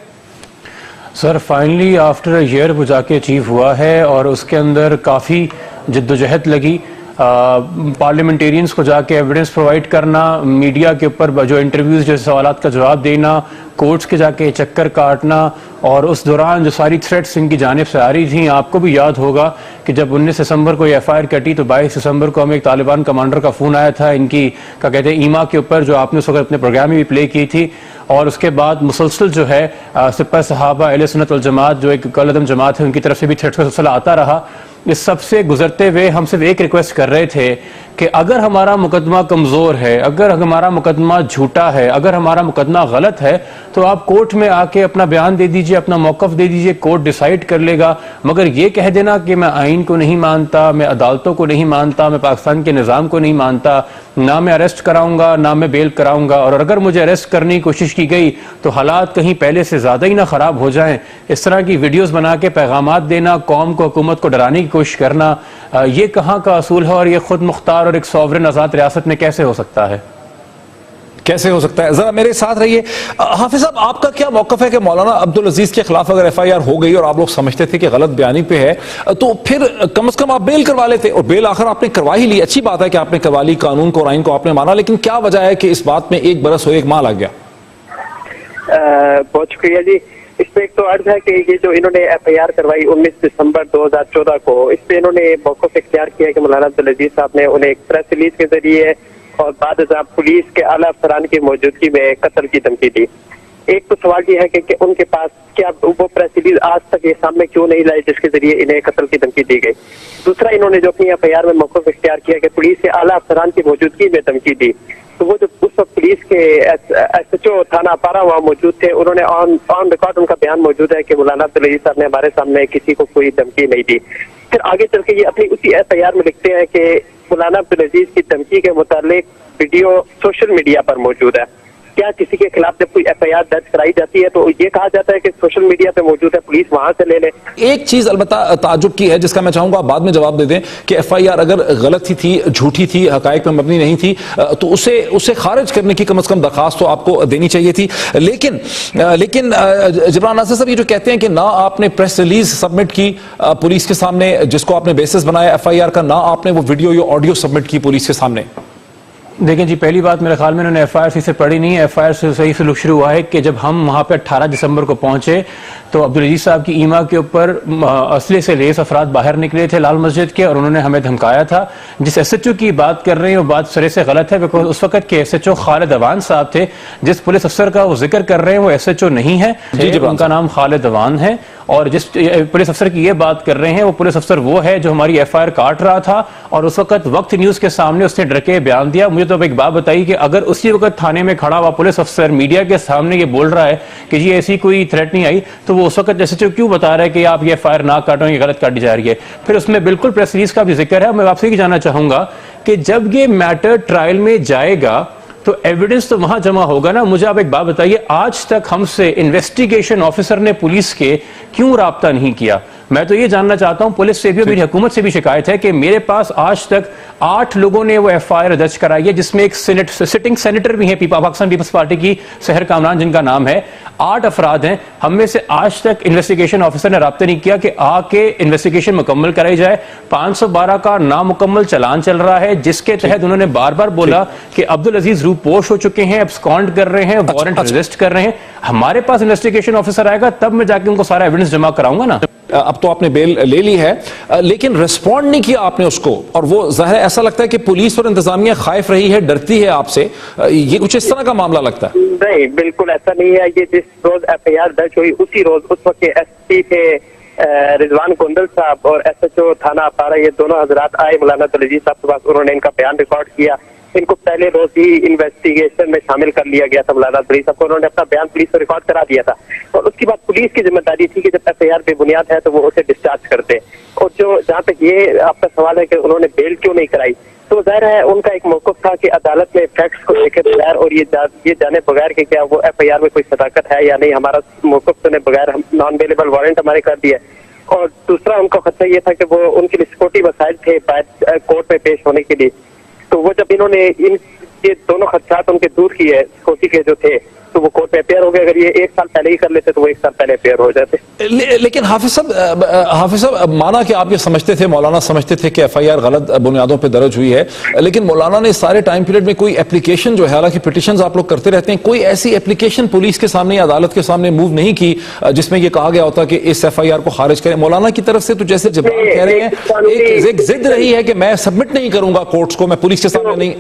Sir finally after a year वो जाके अचीव हुआ है और उसके अंदर काफ़ी जद्दोजहद लगी। पार्लियामेंटेरियंस को जाके एविडेंस प्रोवाइड करना, मीडिया के ऊपर जो इंटरव्यूज, जो सवालात का जवाब देना, कोर्ट्स के जाके चक्कर काटना, और उस दौरान जो सारी थ्रेट्स इनकी जानिब से आ रही थी। आपको भी याद होगा कि जब 19 दिसंबर को FIR कटी तो 22 दिसंबर को हमें एक तालिबान कमांडर का फ़ोन आया था इनकी क्या कहते हैं ईमा के ऊपर, जो आपने उस वक्त अपने प्रोग्राम में भी प्ले की थी। और उसके बाद मुसलसल जो है सिपा सहाबा अहले सुन्नत वल जमात जो एक कल अदम जमात है उनकी तरफ से भी थ्रेट्स का सिलसिला आता रहा। इस सबसे गुजरते हुए हम सिर्फ एक रिक्वेस्ट कर रहे थे कि अगर हमारा मुकदमा कमज़ोर है, अगर हमारा मुकदमा झूठा है, अगर हमारा मुकदमा गलत है, तो आप कोर्ट में आके अपना बयान दे दीजिए, अपना मौक़िफ़ दे दीजिए, कोर्ट डिसाइड कर लेगा। मगर ये कह देना कि मैं आइन को नहीं मानता, मैं अदालतों को नहीं मानता, मैं पाकिस्तान के निज़ाम को नहीं मानता, ना मैं अरेस्ट कराऊंगा ना मैं बेल कराऊंगा, और अगर मुझे अरेस्ट करने की कोशिश की गई तो हालात कहीं पहले से ज़्यादा ही ना ख़राब हो जाएं, इस तरह की वीडियोज़ बना के पैगामात देना, कौम को, हुकूमत को डराने की कोशिश करना, ये कहाँ का असूल है और ये खुद मुख्तार और एक सॉवरेन आज़ाद रियासत में कैसे हो सकता है? कैसे हो सकता है? जरा मेरे साथ रहिए। हाफिज साहब, आपका क्या मौकफ है कि मौलाना अब्दुल अजीज के खिलाफ अगर FIR हो गई और आप लोग समझते थे कि गलत बयानी पे है, तो फिर कम से कम आप बेल करवा लेते, और बेल आखिर आपने करवा ही ली। अच्छी बात है कि आपने करवा ली, कानून को और आइन को आपने माना, लेकिन क्या वजह है कि इस बात में एक बरस हो, एक माह लग गया? बहुत शुक्रिया जी। इसमें एक तो अर्ज है कि ये जो इन्होंने FIR करवाई 19 दिसंबर 2014 को, इस पे इन्होंने मौक़िफ़ इख्तियार किया कि मौलाना अब्दुल अजीज साहब ने उन्हें एक प्रेस रिलीज के जरिए और बाद पुलिस के आला अफसरान की मौजूदगी में कत्ल की धमकी दी। एक तो सवाल ये है कि उनके पास क्या वो प्रेस रिलीज आज तक ये सामने क्यों नहीं लाई जिसके जरिए इन्हें कत्ल की धमकी दी गई। दूसरा, इन्होंने जो अपनी FIR में मौक़िफ़ इख्तियार किया कि पुलिस के आला अफसरान की मौजूदगी में धमकी दी, तो वो जो उस वक्त पुलिस के SHO थाना पारा वहाँ मौजूद थे, उन्होंने ऑन रिकॉर्ड उनका बयान मौजूद है कि मौलाना अब्दुल अजीज साहब ने हमारे सामने किसी को कोई धमकी नहीं दी। फिर आगे चल के ये अपनी उसी FIR में लिखते हैं कि मौलाना अब्दुल अजीज की धमकी के मुतालिक वीडियो सोशल मीडिया पर मौजूद है। क्या किसी के खिलाफ जब कोई FIR दर्ज कराई जाती है तो ये कहा जाता है कि सोशल मीडिया पे मौजूद है, पुलिस वहां से ले ले? एक चीज अलबत्ता ताज्जुब की है जिसका मैं चाहूंगा आप बाद में जवाब दे दें कि FIR अगर गलत ही थी, झूठी थी, हकायक पे मबनी नहीं थी, तो उसे खारिज करने की कम से कम दरखास्त तो आपको देनी चाहिए थी। लेकिन जिब्रान नासिर साहब ये जो कहते हैं कि ना आपने प्रेस रिलीज सबमिट की पुलिस के सामने जिसको आपने बेसिस बनाया FIR का, ना आपने वो वीडियो या ऑडियो सबमिट की पुलिस के सामने। देखें जी, पहली बात मेरे ख्याल में उन्होंने FIR से पढ़ी नहीं है। FIR से सही सलूक शुरू हुआ है कि जब हम वहाँ पे 18 दिसंबर को पहुंचे तो अब्दुल अजीज साहब की ईमा के ऊपर असले से लेस अफराद बाहर निकले थे लाल मस्जिद के, और उन्होंने हमें धमकाया था। जिस SHO की बात कर रहे हैं वो बात सरे से गलत है, बिकॉज उस वक्त के SHO खालिद अवान साहब थे। जिस पुलिस अफसर का वो जिक्र कर रहे हैं वो SHO नहीं है, उनका नाम खालिद अवान है। और जिस पुलिस अफसर की ये बात कर रहे हैं वो पुलिस अफसर वो है जो हमारी FIR काट रहा था, और उस वक्त वक्त न्यूज के सामने उसने डर के बयान दिया। मुझे तो अब एक बात बताइए कि अगर उसी वक्त थाने में खड़ा हुआ पुलिस अफसर मीडिया के सामने ये बोल रहा है कि जी ऐसी कोई थ्रेट नहीं आई, तो वो उस वक्त SHO क्यों बता रहा है कि आप ये FIR ना काटो, ये गलत काटी जा रही है? फिर उसमें बिल्कुल प्रेस रिलीज का भी जिक्र है। मैं आपसे ये जानना चाहूंगा कि जब ये मैटर ट्रायल में जाएगा तो एविडेंस तो वहां जमा होगा ना। मुझे आप एक बात बताइए, आज तक हमसे इन्वेस्टिगेशन ऑफिसर ने पुलिस के क्यों राब्ता नहीं किया? मैं तो ये जानना चाहता हूं, पुलिस से भी मेरी हुकूमत से भी शिकायत है कि मेरे पास आज तक 8 लोगों ने वो FIR दर्ज कराई है, जिसमें एक सिटिंग सेनेटर भी है पाकिस्तान पीपल्स पार्टी की, सहर कामरान जिनका नाम है। 8 अफराद हैं, हम में से आज तक इन्वेस्टिगेशन ऑफिसर ने राब्ता नहीं किया कि आके इन्वेस्टिगेशन मुकम्मल कराई जाए। 512 का नामुकम्मल चलान चल रहा है, जिसके तहत उन्होंने बार बार बोला कि अब्दुल अजीज रूपोश हो चुके हैं, एब्सकॉन्ड कर रहे हैं, वारंट अरेस्ट कर रहे हैं। हमारे पास इन्वेस्टिगेशन ऑफिसर आएगा तब मैं जाके उनको सारा एविडेंस जमा कराऊंगा ना। अब तो आपने बेल ले ली है, लेकिन रिस्पॉन्ड नहीं किया आपने उसको, और वो जाहिर है ऐसा लगता है कि पुलिस और इंतजामिया खौफ रही है, डरती है आपसे। ये कुछ इस तरह का मामला लगता है? नहीं, बिल्कुल ऐसा नहीं है। ये जिस रोज FIR दर्ज हुई उसी रोज उस वक्त के SP थे रिजवान गोंदल साहब और SHO थाना अपारा, ये दोनों हजरात आए मौलाना अब्दुल अजीज साहब के पास। उन्होंने इनका बयान रिकॉर्ड किया। इनको पहले रोज ही इन्वेस्टिगेशन में शामिल कर लिया गया था। मौलाना अब्दुल अजीज साहब को उन्होंने अपना बयान पुलिस को रिकॉर्ड करा दिया था, और उसके बाद पुलिस की जिम्मेदारी थी कि जब FIR बेबुनियाद है तो वो उसे डिस्चार्ज करते। और जो जहाँ तक ये आपका सवाल है कि उन्होंने बेल क्यों नहीं कराई, तो जाहिर है उनका एक मौक़िफ़ था कि अदालत में फैक्ट्स को देखे बगैर और ये जाने बगैर कि क्या वो FIR में कोई सदाकत है या नहीं, हमारा मौक़िफ़ सुने बगैर हम नॉन अवेलेबल वारंट हमारे कर दिए। और दूसरा उनका खतरा ये था कि वो उनके लिए सिक्योरिटी वसाइल थे कोर्ट में पेश होने के लिए। तो वो जब इन्होंने ये दोनों खदशात उनके दूर किए सिक्योरिटी के जो थे, तो वो कोर्ट में अपेयर हो गए। अगर ये 1 साल पहले ही कर लेते तो वो 1 साल पहले अपेयर हो जाते। लेकिन हाफिज साहब, माना कि आप ये समझते थे, मौलाना समझते थे कि FIR गलत बुनियादों पे दर्ज हुई है, लेकिन मौलाना ने सारे टाइम पीरियड में कोई एप्लीकेशन जो है, हालांकि पिटिशंस आप लोग करते रहते हैं, कोई ऐसी एप्लीकेशन पुलिस के सामने या अदालत के सामने मूव नहीं की जिसमें ये कहा गया होता कि इस FIR को खारिज करें? मौलाना की तरफ से तो जैसे जिब्रान कह रहे हैं, एक जिद रही है कि मैं सबमिट नहीं करूंगा कोर्ट्स को, मैं पुलिस के सामने नहीं।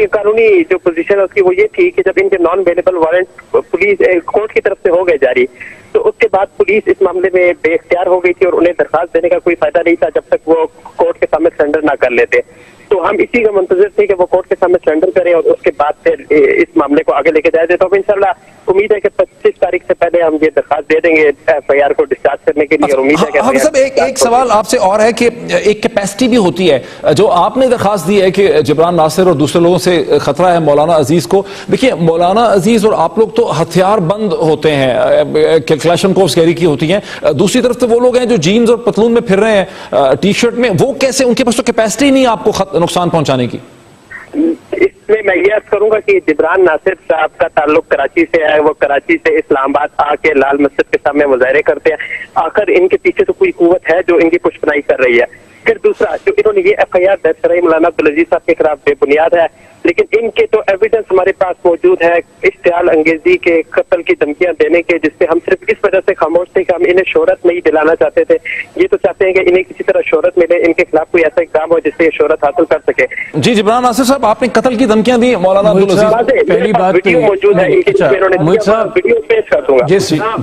कानूनी जो पोजीशन है उसकी वो ये थी कि जब इनके non available warrant police court की तरफ से हो गए जारी, तो उसके बाद पुलिस इस मामले में बेख्तियार हो गई थी और उन्हें दरखास्त देने का कोई फायदा नहीं था जब तक वो कोर्ट के सामने सरेंडर ना कर लेते। तो हम इसी का मुंतज़िर थे कि वो कोर्ट के सामने सरेंडर करें और उसके बाद फिर इस मामले को आगे लेके जाए। तो अब इंशाल्लाह उम्मीद है कि 25 तारीख से पहले हम ये दरखास्त दे देंगे FIR को डिस्चार्ज करने के लिए। और उम्मीद है कि सब एक सवाल आपसे और है कि एक कैपेसिटी भी होती है जो आपने दरखास्त दी है कि जिब्रान नासिर और दूसरे लोगों से खतरा है मौलाना अजीज को। देखिए, मौलाना अजीज और आप लोग तो हथियार बंद होते हैं, क्लैशन कोर्स कैरी की होती हैं। दूसरी तरफ तो वो लोग हैं जो जीन्स और पतलून में फिर रहे हैं, T-शर्ट में, वो कैसे? उनके पास तो कैपेसिटी नहीं आपको नुकसान पहुंचाने की। इसमें मैं ये अर्ज करूंगा कि जिब्रान नासिर साहब का ताल्लुक कराची से है। वो कराची से इस्लामाबाद आके लाल मस्जिद के सामने मुजाहरे करते हैं। आखिर इनके पीछे तो कोई कुव्वत है जो इनकी पुष्पनाई कर रही है। फिर दूसरा, जो इन्होंने ये FIR दर्ज कराई मौलाना अब्दुल अजीज साहब के खिलाफ बेबुनियाद है, लेकिन इनके तो एविडेंस हमारे पास मौजूद है इश्तियाल अंगेजी के, कत्ल की धमकियां देने के, जिससे हम सिर्फ इस वजह से खामोश थे कि हम इन्हें शोहरत नहीं दिलाना चाहते थे। ये तो चाहते हैं कि इन्हें किसी तरह शोहरत मिले, इनके खिलाफ कोई ऐसा इक़दाम हो जिससे ये शोहरत हासिल कर सके। जी जिब्रान नासिर साहब, आपने कत्ल की धमकियां दी मौलाना अब्दुल अजीज? पहली बात वीडियो मौजूद है, वीडियो पेश कर दूंगा।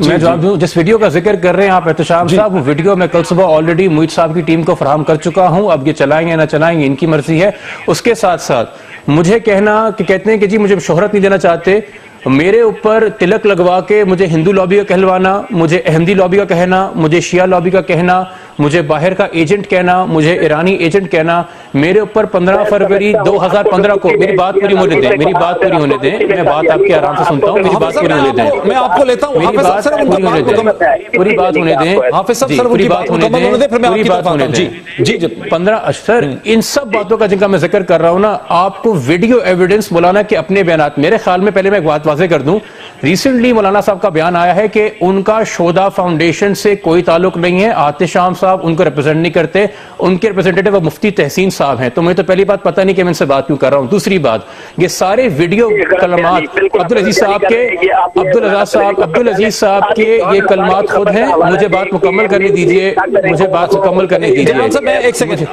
मैं जवाब दूं, जिस वीडियो का जिक्र कर रहे हैं आप एहतशाम साहब, वो वीडियो मैं कल सुबह ऑलरेडी मुईद साहब की टीम को फराहम कर चुका हूं। अब ये चलाएंगे ना चलाएंगे इनकी मर्जी है। उसके साथ साथ मुझे कहना कि कहते हैं कि जी मुझे शोहरत नहीं देना चाहते, मेरे ऊपर तिलक लगवा के मुझे हिंदू लॉबी का कहलवाना, मुझे अहमदी लॉबी का कहना, मुझे शिया लॉबी का कहना, मुझे बाहर का एजेंट कहना, मुझे ईरानी एजेंट कहना, मेरे ऊपर 15 फरवरी 2015 को, मेरी बात पूरी होने दें, मेरी बात पूरी होने दें, मैं बात आपकी आराम से सुनता हूँ, मेरी बात पूरी होने दें, मैं आपको लेता हूँ, मेरी बात पूरी होने दें, पूरी बात होने दें, हाफिज साहब सर पूरी बात होने दें, पूरी बात होने दें। जी 15 सर, इन सब बातों का जिनका मैं जिक्र कर रहा हूँ ना, आपको वीडियो एविडेंस मौलाना के अपने बयान, मेरे ख्याल में पहले मैं एक बात वाज़ेह कर दूं, रिसेंटली मौलाना साहब का बयान आया है कि उनका शोधा फाउंडेशन से कोई ताल्लुक नहीं है, आतिशाम साहब उनको रिप्रेजेंट नहीं करते, उनके रिप्रेजेंटेटिव मुफ्ती तहसीन साहब हैं। तो मुझे तो पहली बात पता नहीं कि मैं इनसे बात क्यों कर रहा हूं। दूसरी बात, ये सारे वीडियो कलमात अब्दुल अजीज साहब के, अब्दुल अजीज साहब के ये कलमात खुद हैं। मुझे बात मुकम्मल करने दीजिए, मुझे बात मुकम्मल करने दीजिए। मैं एक सेकंड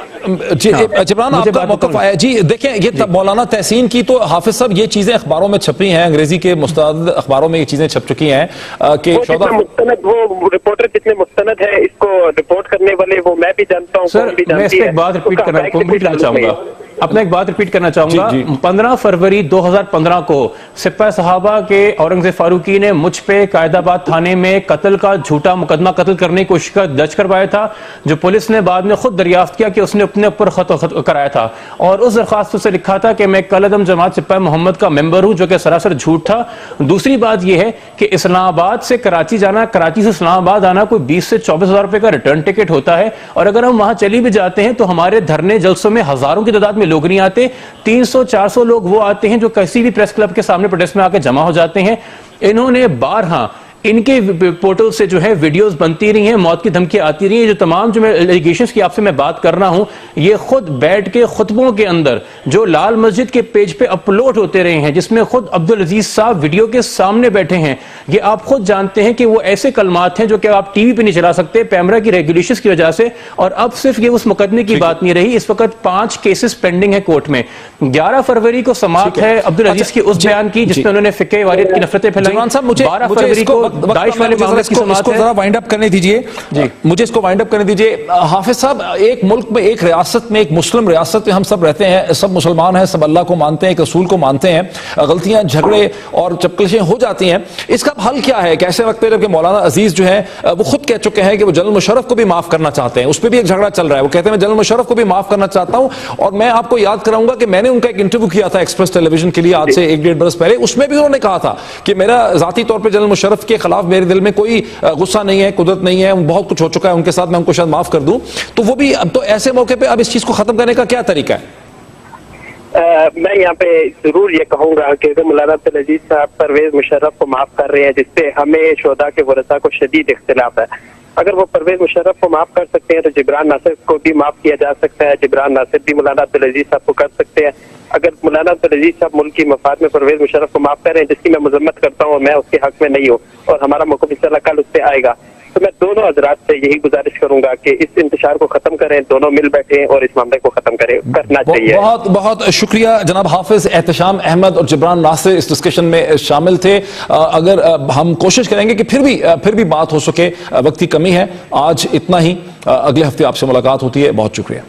जी, जिब्रान आपका मौक़िफ़ आया जी। देखें, ये मौलाना तहसीन की तो हाफिज साहब ये चीजें अखबारों में छपी हैं, अंग्रेजी के मुस्तनद अखबारों में ये चीजें छप चुकी हैं कि वो रिपोर्टर कितने मुस्तनद है इसको रिपोर्ट करने वाले, वो मैं भी जानता हूं। सर मैं इस पे एक बात रिपीट करना चाहूंगा, अपना एक बात रिपीट करना चाहूंगा। जी, जी। 15 फरवरी 2015 को सिपाही साहबा के औरंगजेब फारूकी ने मुझ पे कायदाबाद थाने में कत्ल का झूठा मुकदमा कत्ल करने की कोशिश का दर्ज करवाया था, जो पुलिस ने बाद में खुद दरियाफ्त किया कि उसने अपने ऊपर खत कराया था और उस दरखास्त से लिखा था कि मैं कलअदम जमात सिपाही मोहम्मद का मेंबर हूं, जो कि सरासर झूठ था। दूसरी बात यह है कि इस्लामाबाद से कराची जाना, कराची से इस्लामाबाद आना कोई 20 से 24 हजार रुपए का रिटर्न टिकट होता है और अगर हम वहां चली भी जाते हैं तो हमारे धरने जलसों में हजारों की तादाद में लोग नहीं आते, 300-400 लोग वो आते हैं जो किसी भी प्रेस क्लब के सामने प्रोटेस्ट में आके जमा हो जाते हैं। इन्होंने बारहा इनके पोर्टल से जो है वीडियोस बनती रही हैं, मौत की धमकी आती रही है। जो तमाम जो एलिगेशंस की आपसे मैं बात कर रहा हूं, ये खुद बैठ के खुतबों के अंदर जो लाल मस्जिद के पेज पे अपलोड होते रहे हैं, जिसमें खुद अब्दुल अजीज साहब वीडियो के सामने बैठे हैं, ये आप खुद जानते हैं कि वो ऐसे कलमात हैं जो कि आप टीवी पे नहीं चला सकते पैमरा की रेगुलेशंस की वजह से। और अब सिर्फ ये उस मुकदमे की बात नहीं रही, इस वक्त 5 केसेस पेंडिंग है कोर्ट में। 11 फरवरी को समाप्त है अब्दुल अजीज की उस बयान की जिसमें उन्होंने फिक्के वारियत की नफरतें फैलाई। 12 फरवरी को दाइश वाले मामले की समाप्त है। जरा वाइंड अप करने दीजिए जी, मुझे इसको वाइंड अप करने दीजिए। हाफिज साहब, एक मुल्क में, एक रियासत में, एक मुस्लिम रियासत में हम सब रहते हैं, सब मुसलमान हैं, सब अल्लाह को मानते हैं, एक रसूल को मानते हैं, गलतियां, झगड़े और चपकलिशें हो जाती हैं। इसका हल क्या है? कैसे वक्त पे जबकि मौलाना अजीज जो है वो खुद कह चुके हैं कि वो जनरल मुशर्रफ को भी माफ करना चाहते हैं, उस पर भी एक झगड़ा चल रहा है, वो कहते हैं मैं जनरल मुशर्रफ को भी माफ करना चाहता हूं। और मैं आपको याद कराऊंगा कि मैंने उनका एक इंटरव्यू किया था एक्सप्रेस टेलीविजन के लिए आज से 1-1.5 बरस पहले, उसमें भी उन्होंने कहा था कि मेरा जाती तौर पर जनरल मुशर्रफ के खिलाफ मेरे दिल में कोई गुस्सा नहीं है, कुदरत नहीं है, बहुत कुछ हो चुका है उनके साथ, मैं उनको शायद माफ कर दूं। तो वो भी अब तो ऐसे मौके पे अब इस चीज को खत्म करने का क्या तरीका है? मैं यहाँ पे जरूर ये कहूंगा कि मौलाना अब्दुल अजीज साहब परवेज मुशर्रफ को माफ कर रहे हैं, जिससे हमें शोधा के वरसा को शदीद इख्तिलाफ है। अगर वो परवेज मुशर्रफ को माफ कर सकते हैं तो जिब्रान नासिर को भी माफ किया जा सकता है, जिब्रान नासिर भी मौलाना अब्दुल अजीज साहब को कर सकते हैं। अगर मौलाना अब्दुल अजीज साहब मुल्क की मफाद में परवेज मुशर्रफ को माफ कर रहे हैं, जिसकी मैं मजम्मत करता हूँ, मैं उसके हक में नहीं हूँ और हमारा मौक़िफ़ इंशाअल्लाह कल उस पर आएगा, तो मैं दोनों हजरात से यही गुजारिश करूंगा कि इस इंतशार को खत्म करें, दोनों मिल बैठे और इस मामले को खत्म करें, करना चाहिए। बहुत बहुत शुक्रिया जनाब हाफिज एहतशाम अहमद और जिब्रान नासिर इस डिस्कशन में शामिल थे। अगर हम कोशिश करेंगे कि फिर भी बात हो सके, वक्त की कमी है। आज इतना ही, अगले हफ्ते आपसे मुलाकात होती है। बहुत शुक्रिया।